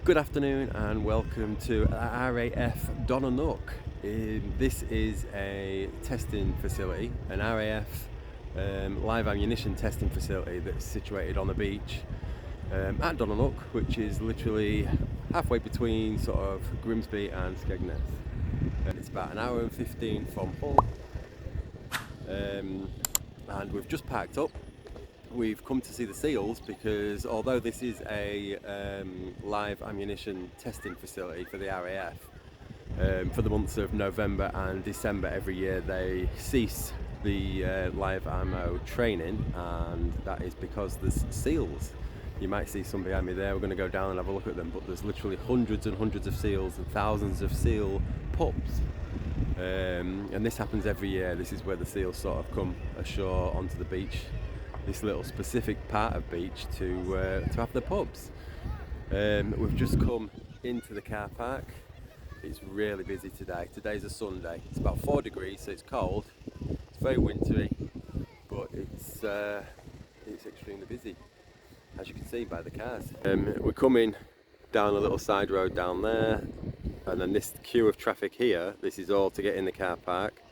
Good afternoon and welcome to RAF Donna Nook. This is a testing facility, an RAF live ammunition testing facility that's situated on the beach at Donna Nook, which is literally halfway between sort of Grimsby and Skegness. It's about an hour and 15 from Hull, and we've just packed up. We've come to see the seals because although this is a live ammunition testing facility for the RAF, for the months of November and December every year they cease the live ammo training, and that is because there's seals. You might see some behind me there. We're going to go down and have a look at them, but there's literally hundreds and hundreds of seals and thousands of seal pups. And this happens every year. This is where the seals sort of come ashore onto the beach, this little specific part of beach to have the pups. We've just come into the car park. It's really busy today. Today's a Sunday. It's about 4 degrees, so it's cold. It's very wintry, but it's extremely busy, as you can see by the cars. We're coming down a little side road down there, and then this queue of traffic here, this is all to get in the car park,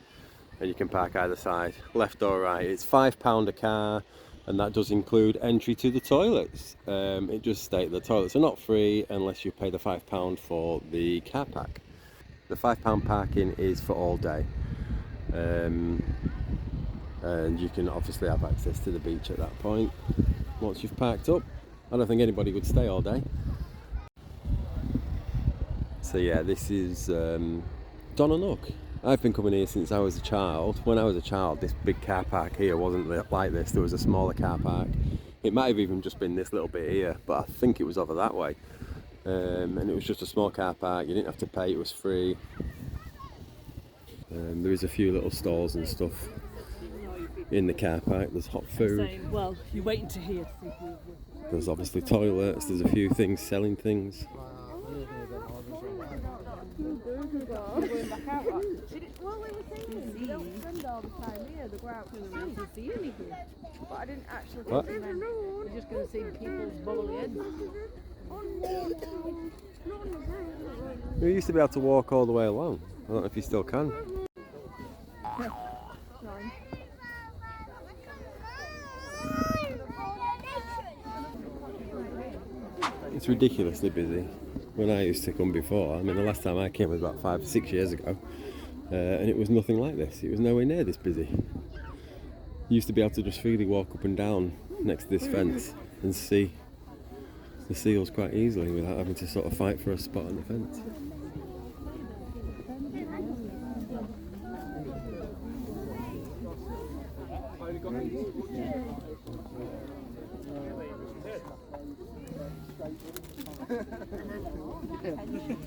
and you can park either side, left or right. It's £5 a car, and that does include entry to the toilets. It just states the toilets are not free unless you pay the £5 for the car park. The £5 parking is for all day, and you can obviously have access to the beach at that point once you've parked up. I don't think anybody would stay all day. So yeah, this is Donna Nook. I've been coming here since I was a child. When I was a child, this big car park here wasn't like this. There was a smaller car park. It might have even just been this little bit here, but I think it was over that way. And it was just a small car park. You didn't have to pay, it was free. There is a few little stalls and stuff in the car park. There's hot food. Well, you're waiting to hear. There's obviously toilets. There's a few things selling things. Well, we were saying they don't spend all the time here, they go out to see anything. But I didn't actually think they meant we're just going to see people's bubbly heads. We used to be able to walk all the way along. I don't know if you still can. It's ridiculously busy. When I used to come before, I mean, the last time I came was about 5 or 6 years ago, and it was nothing like this. It was nowhere near this busy. You used to be able to just freely walk up and down next to this fence and see the seals quite easily without having to sort of fight for a spot on the fence.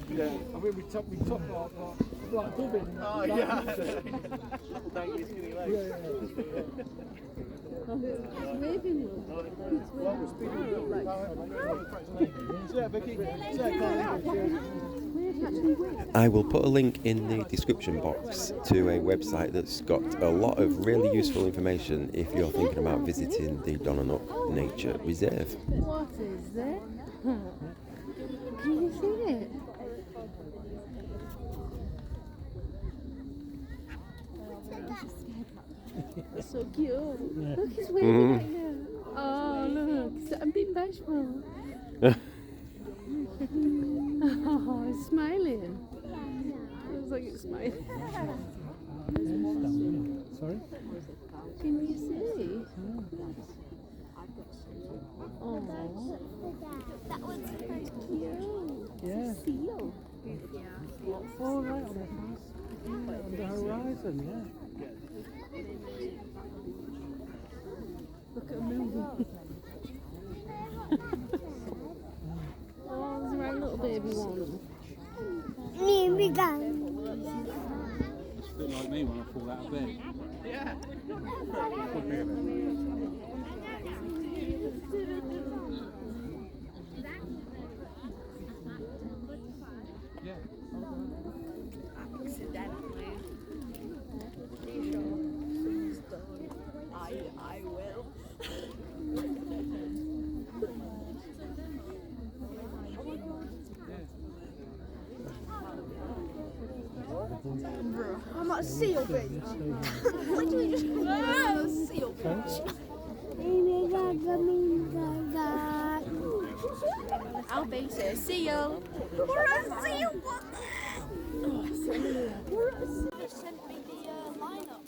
Yeah, I mean we took like dubbing. Oh yeah. I will put a link in the description box to a website that's got a lot of really useful information if you're thinking about visiting the Donna Nook Nature Reserve. What is that? Can you see it? That's so cute. Look, he's waving at you. Oh, look, he's a big bashful. Oh, he's smiling. Looks like it's smiling. Sorry? Can you see? Oh, that one's cute. Yeah. It's a seal. Oh, right on the horizon, yeah. Look at him moving. Oh, there's a right little baby one. Me, we got It's a bit like me when I fall out of bed. Yeah. Accidentally. I will. I'm at Seal Beach. Literally just Seal Beach. Our base is Seal. We're at Seal. We're at Seal. They sent me the lineup.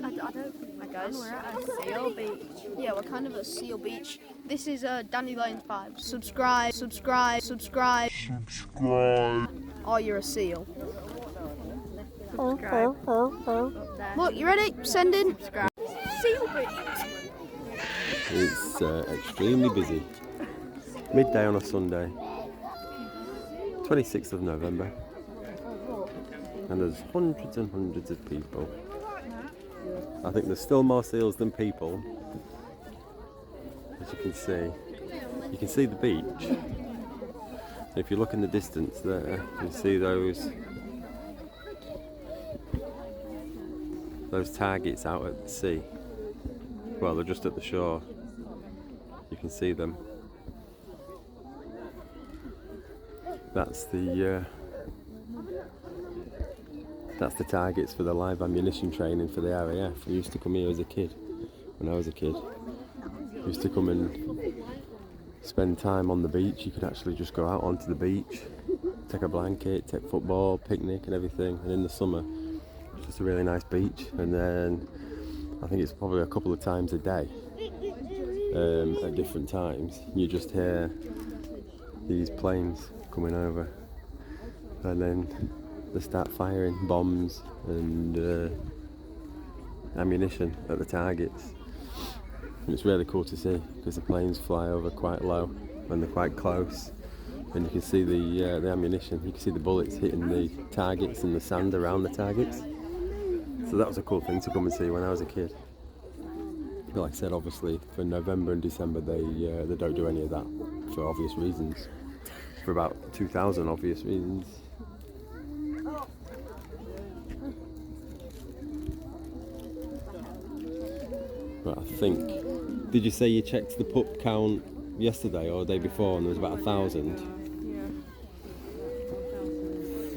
Hi guys, we're at Seal Beach. Yeah, we're kind of at Seal Beach. This is Dandelion 5. Subscribe. Oh, you're a seal. Subscribe. Look, you ready? Send in. Subscribe. Seal Beach. It's extremely busy. Midday on a Sunday, 26th of November, and there's hundreds and hundreds of people. I think there's still more seals than people, as you can see. You can see the beach. If you look in the distance there, you can see those targets out at the sea. Well, they're just at the shore. You can see them. That's the targets for the live ammunition training for the RAF. I used to come here as a kid, when I was a kid. I used to come and spend time on the beach. You could actually just go out onto the beach, take a blanket, take football, picnic and everything. And in the summer, it's just a really nice beach. And then I think it's probably a couple of times a day, at different times. You just hear these planes coming over, and then they start firing bombs and ammunition at the targets. And it's really cool to see because the planes fly over quite low and they're quite close, and you can see the ammunition. You can see the bullets hitting the targets and the sand around the targets. So that was a cool thing to come and see when I was a kid. But like I said, obviously for November and December they don't do any of that for obvious reasons. For about 2,000 obvious reasons. But I think, did you say you checked the pup count yesterday or the day before and there was about 1,000?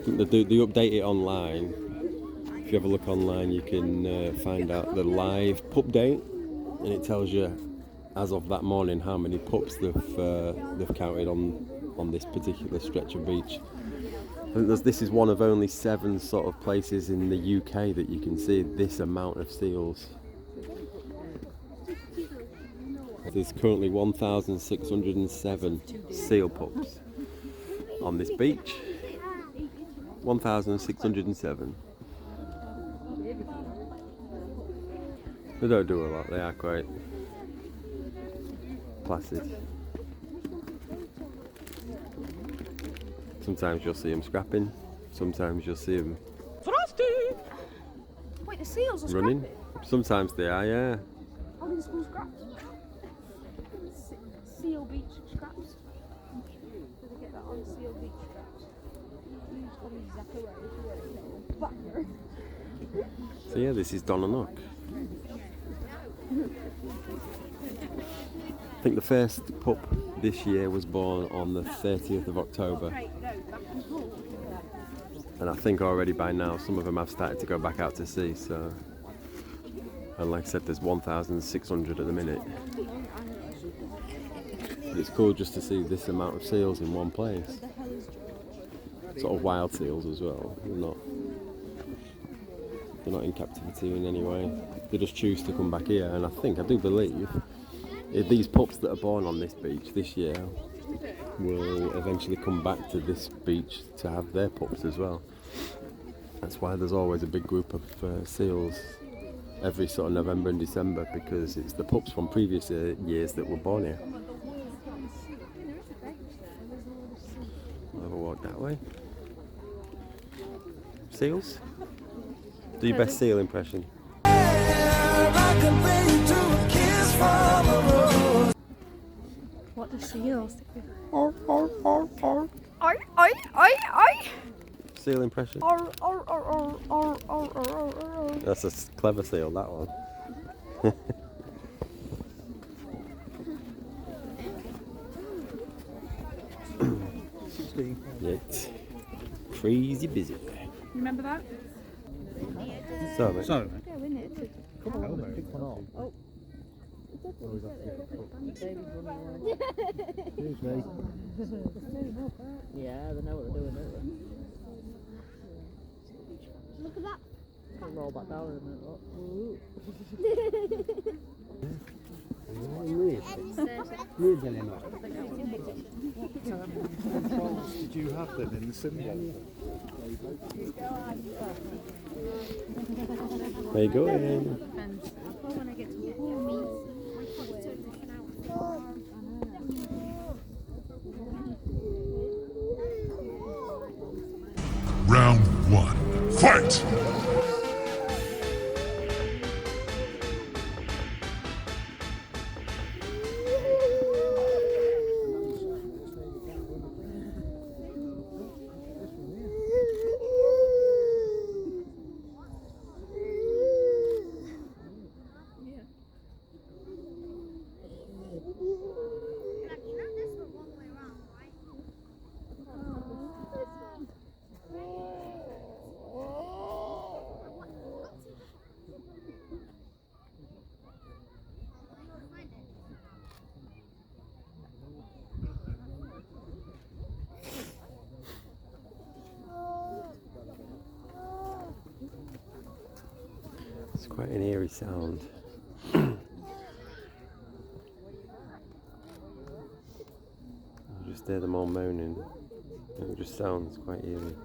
I think they update it online. If you have a look online, you can find out the live pup date, and it tells you as of that morning how many pups they've counted on this particular stretch of beach. I think this is one of only 7 sort of places in the UK that you can see this amount of seals. There's currently 1,607 seal pups on this beach. 1,607. They don't do a lot, they are quite placid. Sometimes you'll see them scrapping, sometimes you'll see them Wait, the seals are running. scrapping? Sometimes they are, yeah. How do the schools scraps? Seal Beach scraps. Do they get that on Seal Beach scraps? You just got exactly where So yeah, this is Donna Nook. I think the first pup this year was born on the 30th of October. And I think already by now some of them have started to go back out to sea, so... And like I said, there's 1,600 at the minute. But it's cool just to see this amount of seals in one place. Sort of wild seals as well. They're not in captivity in any way. They just choose to come back here, and I do believe these pups that are born on this beach this year will eventually come back to this beach to have their pups as well. That's why there's always a big group of seals every sort of November and December, because it's the pups from previous years that were born here. I'll have a walk that way. Seals? Do your best seal impression. What do seals do? seal impression? That's a clever seal, that one. It's crazy busy. Remember that? So, So, Go in it. come on, pick one up. Oh. Excuse me. Yeah, they know what they're doing, don't Look at that. they? Roll back down in a minute. Did you have them in the symbol? there you go. Round 1. Fight! It's quite an eerie sound. I just hear them all moaning. It just sounds quite eerie.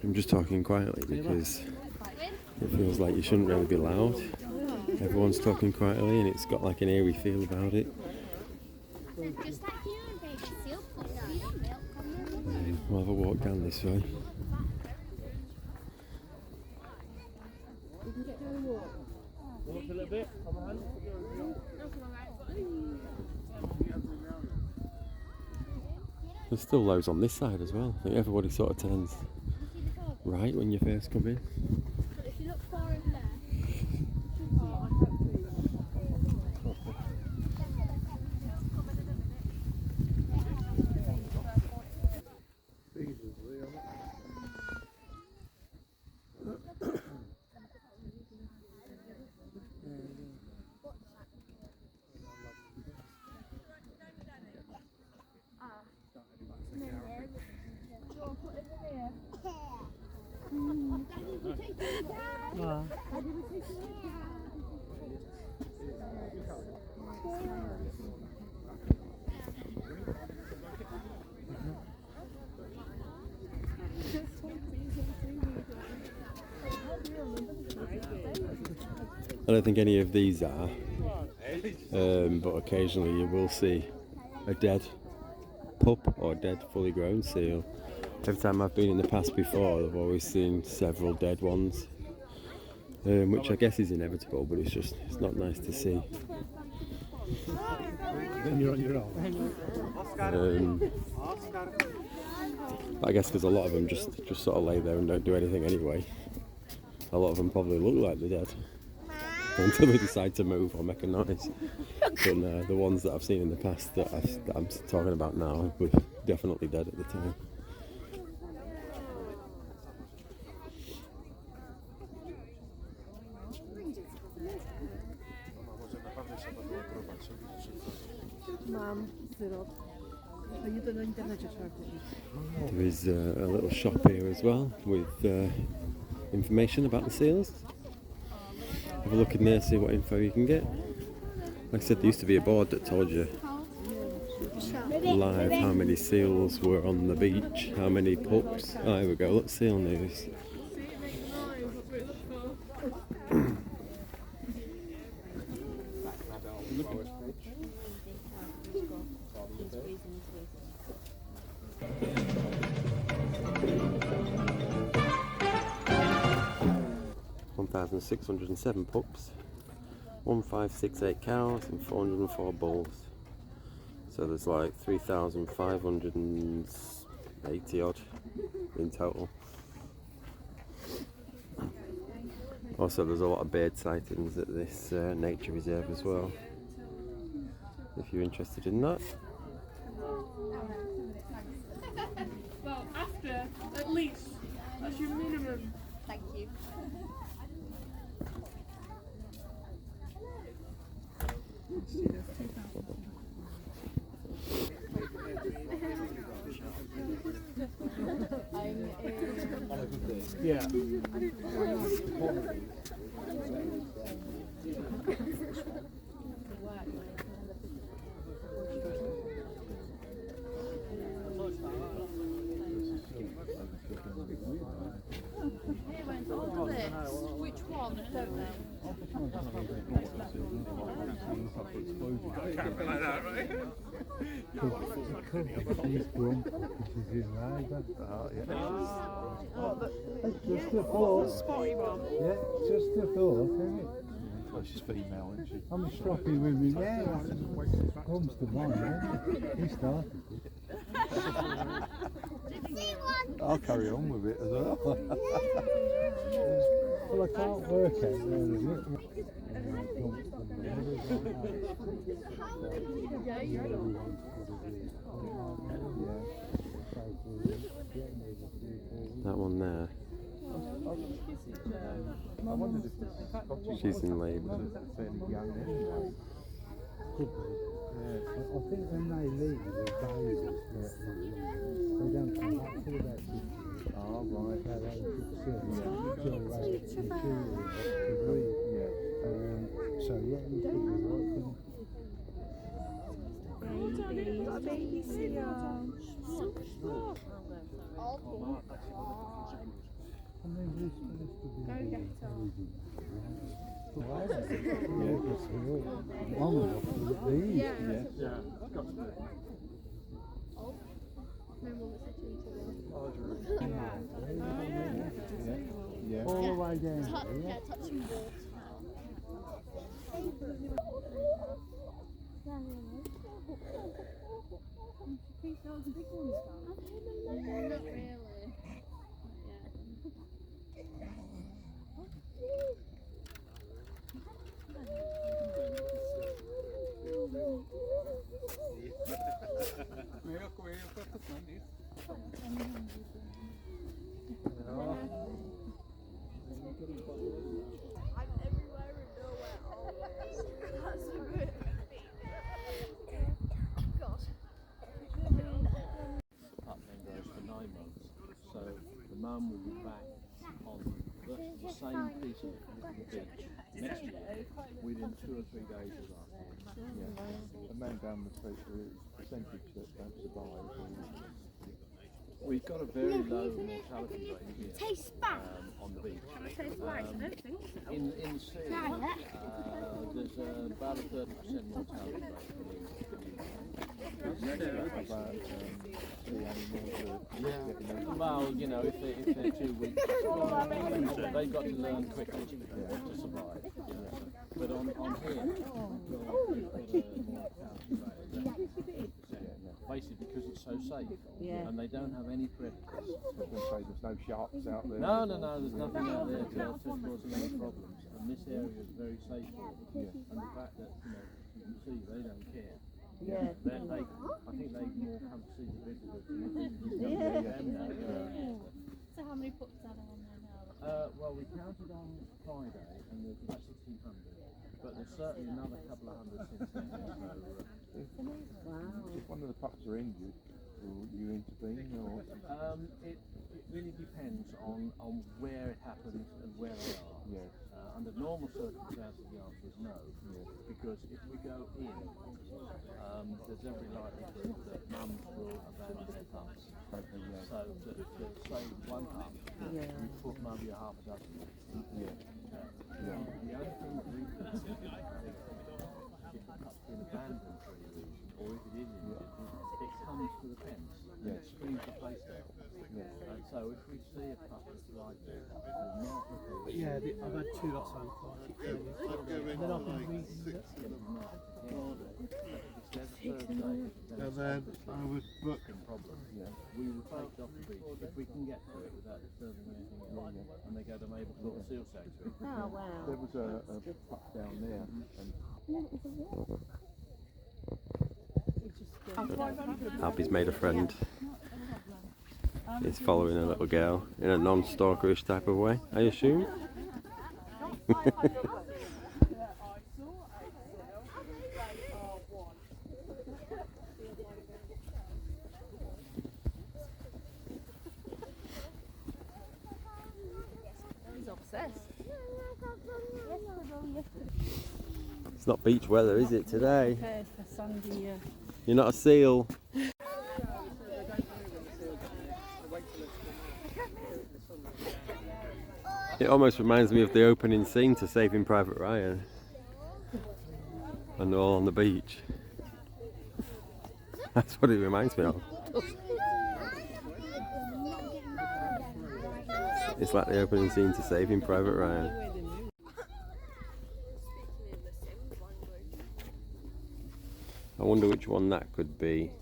I'm just talking quietly because it feels like you shouldn't really be loud. Everyone's talking quietly and it's got like an eerie feel about it. We'll have a walk down this way. Walk a little bit, come on. There's still loads on this side as well. I think everybody sort of turns right when you first come in. But if you look far over there. I don't think any of these are, but occasionally you will see a dead pup or dead fully grown seal. Every time I've been in the past before, I've always seen several dead ones, which I guess is inevitable, but it's not nice to see. Then you're on your own. I guess because a lot of them just sort of lay there and don't do anything anyway. A lot of them probably look like they're dead until they decide to move or make a noise. But the ones that I've seen in the past that I'm talking about now were definitely dead at the time. Mam, syrop. Oni to na internecie trzeba kupić. There is a little shop here as well with information about the seals. Have a look in there, see what info you can get. Like I said, there used to be a board that told you live how many seals were on the beach, how many pups. Oh, here we go, look, seal news. (1,607 pups, 1,568 cows and 404 bulls. So there's like 3,580 odd in total. Also there's a lot of bird sightings at this nature reserve as well, if you're interested in that. Well, after, at least. That's your minimum. Thank you. Yeah. Which one? I don't know. He's drunk, which is his rider. Just a thought. Spotty one. Yeah, just a thought, isn't it? Well, she's female, isn't she? I'm stroppy with me, yeah, that comes to mind, yeah. He started it. I'll carry on with it as well. Well, I can't work out where the little That one there, I wondered if this Scottish she's in labour. fairly young anyway. could be. I think when they leave, the babies, they don't come back till about 6 years. Oh, right. So they could still so yeah, you could be right. A baby seal. And then this to be Go get her. long enough to these. Yeah. Yeah. All the way down. Yeah, touching water. Not really. Mum will be back on the same piece of beach next year within 2 or 3 days of us. Yeah. A man down the street, percentage that don't survive. We've got a very low mortality rate here Tastes bad. on the beach. Tastes nice, I don't think so. In the sea, there's about a 30% mortality rate. Well, you know, if they're too weak, they've got to learn quickly to survive. But on here, we've got a mortality rate. Basically because it's so safe, and they don't have any predators. I was going to say there's no sharks out there. No, there's nothing out there to cause them any problems. And this area is very safe for them. And the fact that, you can see they don't care. I think they more come to see the visitors than them. So how many pups are there on there now? Well, we counted on Friday, and there's about 1,600. But there's certainly another couple of hundred since then. If one of the pups are injured, will you intervene or? It really depends on where it happens and where they are. Yes. Under normal circumstances, the answer is no. Because if we go in, there's every likelihood that mums will abandon their pups. So to save one pup, we put maybe a half a dozen. The only thing that we can do if the pup's been abandoned for any reason, or if it is injured, it comes to the fence and it screams the place down. And so if we see a pup that's like that, we'll mark it. Yeah, I've had 2 lots on quite. Then I've been reading it. And then I would book problem. We will take it off the beach if we can get to it without disturbing anything else. And they go to Mablethorpe Seal Sanctuary. Oh wow. There was a pup down there, and Albie's made a friend. He's following a little girl in a non-stalkerish type of way, I assume. He's obsessed. It's not beach weather, is it, today? Prepared for Sunday. You're not a seal. It almost reminds me of the opening scene to Saving Private Ryan. And they're all on the beach. That's what it reminds me of. It's like the opening scene to Saving Private Ryan. I wonder which one that could be.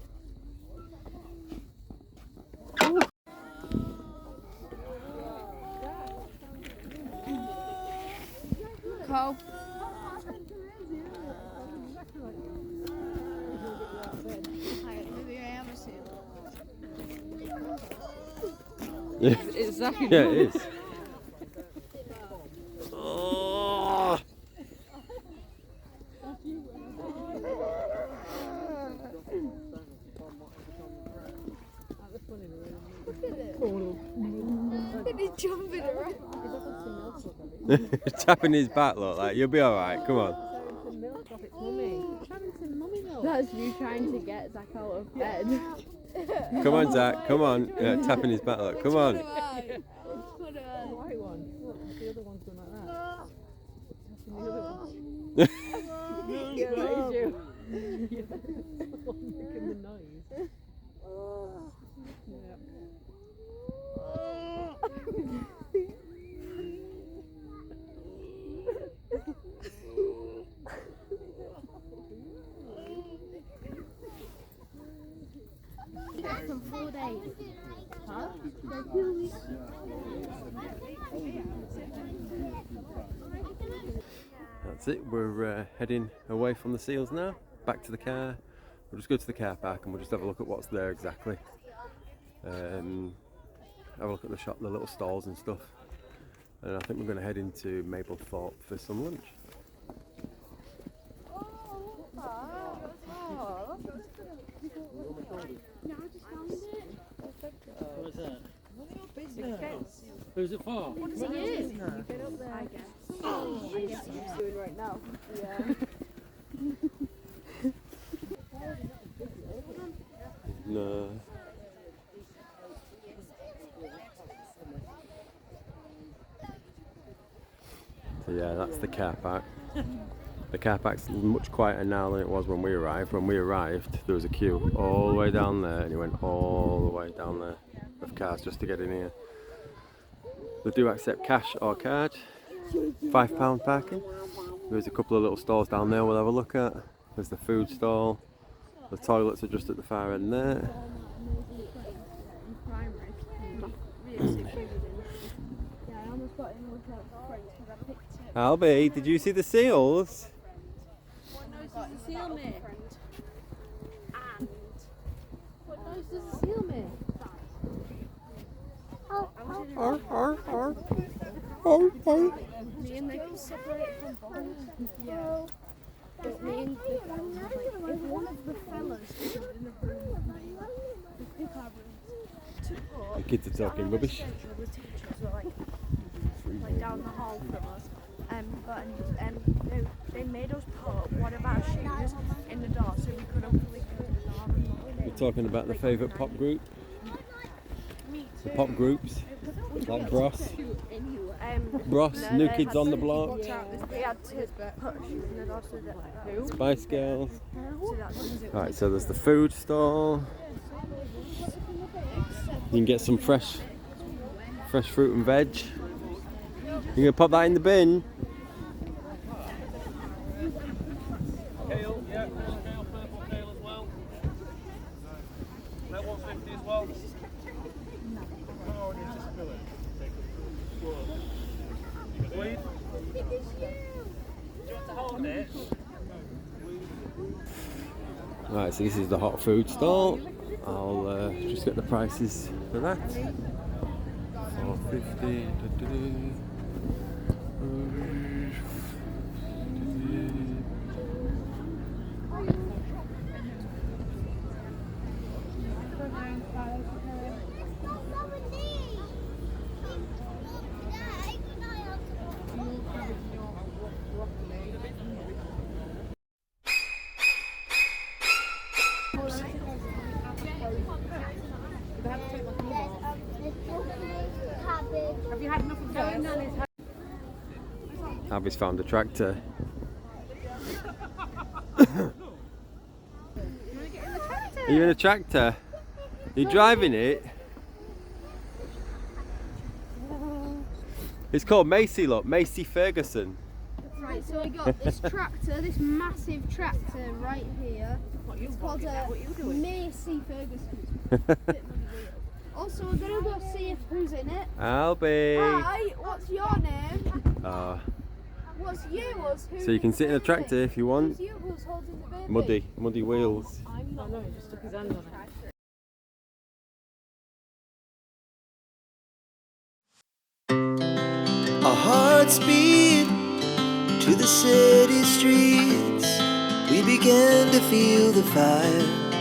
Cole. Maybe I am a seal. Yeah, It's exactly yeah, it is. Oh. Look at him jumping around. Tapping his back, look like you'll be alright, come on. That's you trying to get Zach out of bed. Come on, Zach, come on. Yeah, tapping his back, look, come on. white one. Look, the other one's going like that. Tapping the other one. Yeah, that is you. Yeah, the one making the noise. Yeah. Back in 4 days. Huh? That's it, we're heading away from the seals now, back to the car. We'll just go to the car park and we'll just have a look at what's there exactly. Have a look at the shop, the little stalls and stuff. And I think we're going to head into Mablethorpe for some lunch. No, I just found it. What was that? Who's it for? What does it do? You get up there. I guess he's doing right now. Yeah. No. So yeah, that's the car park. The car park's much quieter now than it was when we arrived. When we arrived, there was a queue all the way down there, and it went all the way down there of cars just to get in here. They do accept cash or card. £5 parking. There's a couple of little stalls down there we'll have a look at. There's the food stall. The toilets are just at the far end there. Albie, did you see the seals? What nose does the seal make? And what nose does the seal make? Me and they can separate from both. Yeah. But me and if one of the fellas is in the room with me, we pick our rooms. The kids are talking rubbish. The teachers were like down the hall from us. But they made us put one of our shoes in the door so we couldn't fully go to the door. We're talking about the favourite pop group. The pop groups, like Bros. Bros, New Kids on the Block, We had to put shoes in the door so that Spice Girls. Right, so there's the food stall. You can get some fresh fruit and veg. You gonna pop that in the bin? Kale, yeah, kale, purple kale as well. That 150 as well. Weed? Do you want to hold it? Right, so this is the hot food stall. I'll just get the prices for that. $4.50. Have you had enough of those? Abby's found a tractor. Are you in a tractor? Are you driving it? It's called Macy, look, Macy Ferguson. Right, so I got this tractor, this massive tractor right here. It's called a Macy Ferguson. Also, we're gonna go see if who's in it. Albie. Hi, what's your name? What's yours? So you can sit in a tractor if you want. Who's you? Who's holding the baby? Muddy wheels. I'm not. No, he just took his hand on it. Our hearts beat to the city streets. We began to feel the fire.